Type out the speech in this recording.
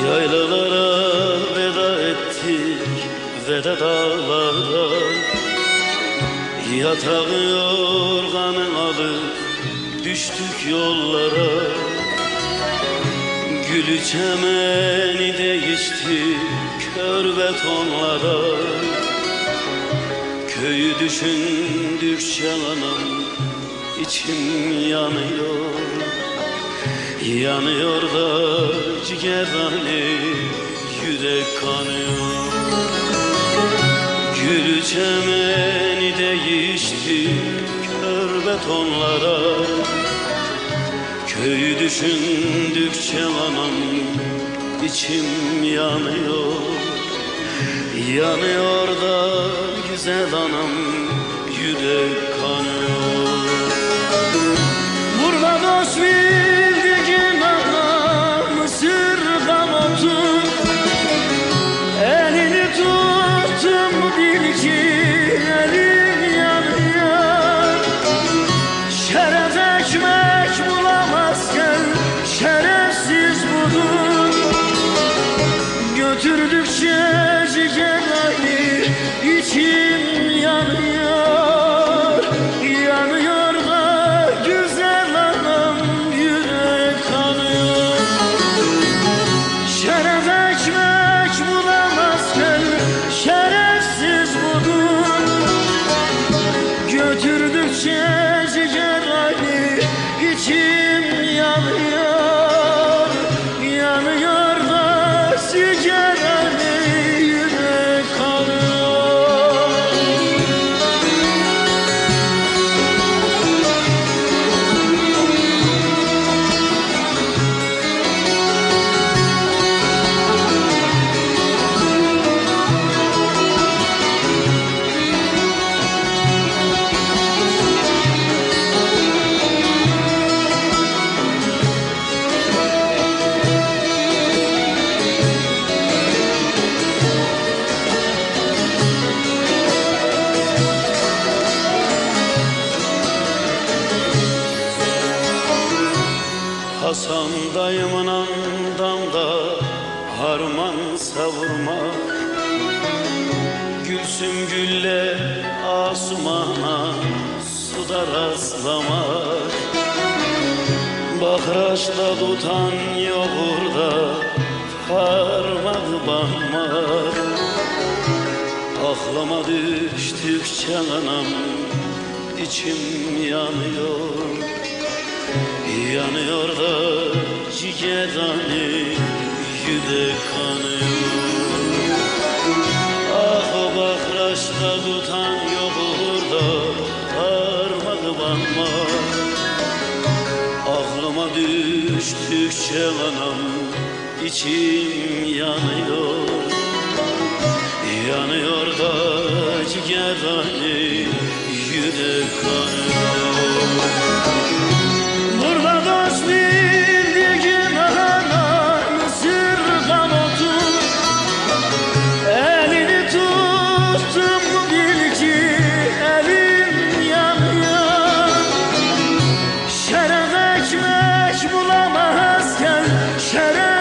Yaylalara veda ettik, veda dağlara. Yatağı yorganı alıp düştük yollara. Gülü çemeni değişti kör betonlara. Köyü düşündükçe anam içim yanıyor. Yanıyor da ciğerhane yürek kanıyor. Gülü çemeni değişti kör betonlara. Köyü düşündükçe anam içim yanıyor. Yanıyor da güzel anam yürek kanıyor. Burada dost bildiğin anam sırdan otur. Elini tuttum bil ki elim yanıyor. Şeref ekmek bulamazken şerefsiz budur. Götürdükçe ciğerleri içim yanıyor. Yanıyor da güzel anam yürek kanıyor. Şeref ekmek bulamazken şerefsiz budur. Götürdükçe ciğerleri içim yanıyor. Yanıyor da ciğerleri yürek kanıyor. Hasan dayımın andamda harman savurmak. Gülsüm gülle asmana suda rastlamak. Bakraçla tutan yoğurda parmak bakmak. Aklıma düştükçe anam içim yanıyor. Yanıyor da ciğerhane yürek kanıyor. Ah bakraçta tutan yoğurda parmak bakmak. Aklıma düştükçe anam içim yanıyor. Yanıyor da ciğerhane yürek kanıyor. Burada dost bildiğin anam sırdan otur. Elini tuttum bil ki elim yanıyor. Şeref ekmek bulamazken şeref